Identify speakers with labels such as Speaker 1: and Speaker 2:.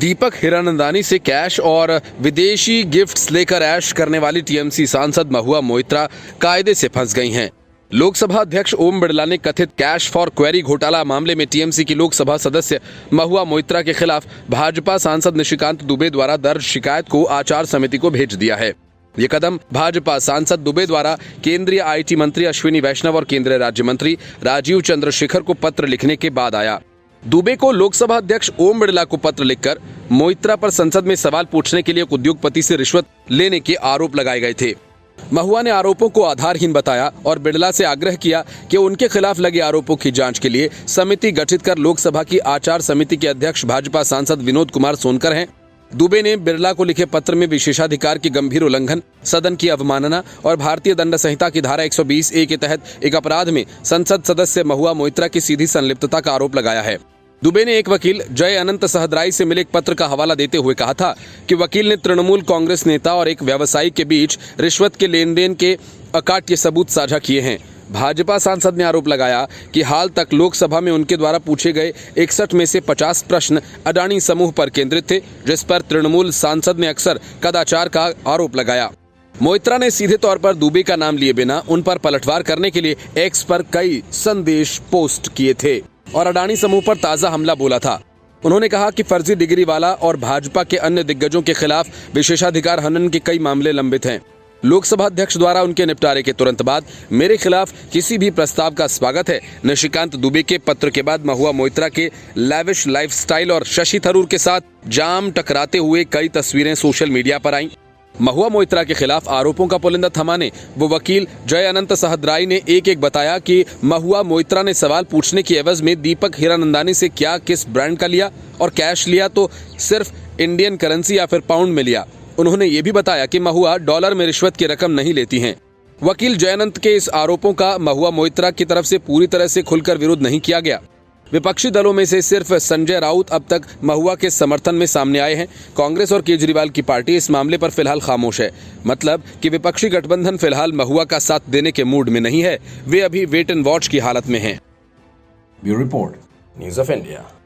Speaker 1: दीपक हिरानंदानी से कैश और विदेशी गिफ्ट्स लेकर ऐश करने वाली टीएमसी सांसद महुआ मोइत्रा कायदे से फंस गई हैं। लोकसभा अध्यक्ष ओम बिरला ने कथित कैश फॉर क्वेरी घोटाला मामले में टीएमसी की लोकसभा सदस्य महुआ मोइत्रा के खिलाफ भाजपा सांसद निशिकांत दुबे द्वारा दर्ज शिकायत को आचार समिति को भेज दिया है। ये कदम भाजपा सांसद दुबे द्वारा केंद्रीय आईटी मंत्री अश्विनी वैष्णव और केंद्रीय राज्य मंत्री राजीव चंद्रशेखर को पत्र लिखने के बाद आया। दुबे को लोकसभा अध्यक्ष ओम बिरला को पत्र लिखकर मोइत्रा पर संसद में सवाल पूछने के लिए एक उद्योगपति से रिश्वत लेने के आरोप लगाए गए थे। महुआ ने आरोपों को आधारहीन बताया और बिरला से आग्रह किया कि उनके खिलाफ लगे आरोपों की जांच के लिए समिति गठित कर लोकसभा की आचार समिति के अध्यक्ष भाजपा सांसद विनोद कुमार सोनकर हैं। दुबे ने बिरला को लिखे पत्र में विशेषाधिकार की गंभीर उल्लंघन, सदन की अवमानना और भारतीय दंड संहिता की धारा 120A के तहत एक अपराध में संसद सदस्य महुआ मोइत्रा की सीधी संलिप्तता का आरोप लगाया है। दुबे ने एक वकील जय अनंत सहदराई से मिले एक पत्र का हवाला देते हुए कहा था कि वकील ने तृणमूल कांग्रेस नेता और एक व्यवसायी के बीच रिश्वत के लेन देन के अकाट्य सबूत साझा किए हैं। भाजपा सांसद ने आरोप लगाया कि हाल तक लोकसभा में उनके द्वारा पूछे गए 61 में से 50 प्रश्न अडानी समूह पर केंद्रित थे, जिस पर तृणमूल सांसद ने अक्सर कदाचार का आरोप लगाया। मोइत्रा ने सीधे तौर पर दुबे का नाम लिए बिना उन पर पलटवार करने के लिए एक्स पर कई संदेश पोस्ट किए थे और अडानी समूह पर ताजा हमला बोला था। उन्होंने कहा कि फर्जी डिग्री वाला और भाजपा के अन्य दिग्गजों के खिलाफ विशेषाधिकार हनन के कई मामले लंबित हैं। लोकसभा अध्यक्ष द्वारा उनके निपटारे के तुरंत बाद मेरे खिलाफ किसी भी प्रस्ताव का स्वागत है। निशिकांत दुबे के पत्र के बाद महुआ मोइत्रा के लैविश लाइफस्टाइल और शशि थरूर के साथ जाम टकराते हुए कई तस्वीरें सोशल मीडिया पर आईं। महुआ मोइत्रा के खिलाफ आरोपों का पुलिंदा थमाने वो वकील जय अनंत सहदराई ने एक बताया कि महुआ मोइत्रा ने सवाल पूछने की एवज में दीपक हिरानंदानी से क्या किस ब्रांड का लिया और कैश लिया तो सिर्फ इंडियन करेंसी या फिर पाउंड में लिया। उन्होंने ये भी बताया कि महुआ डॉलर में रिश्वत की रकम नहीं लेती हैं। वकील जयअनंत के इस आरोपों का महुआ मोइत्रा की तरफ से पूरी तरह से खुलकर विरोध नहीं किया गया। विपक्षी दलों में से सिर्फ संजय राउत अब तक महुआ के समर्थन में सामने आए हैं। कांग्रेस और केजरीवाल की पार्टी इस मामले पर फिलहाल खामोश है। मतलब कि विपक्षी गठबंधन फिलहाल महुआ का साथ देने के मूड में नहीं है, वे अभी वेट एंड वॉच की हालत में हैं।
Speaker 2: Bureau report, news of India.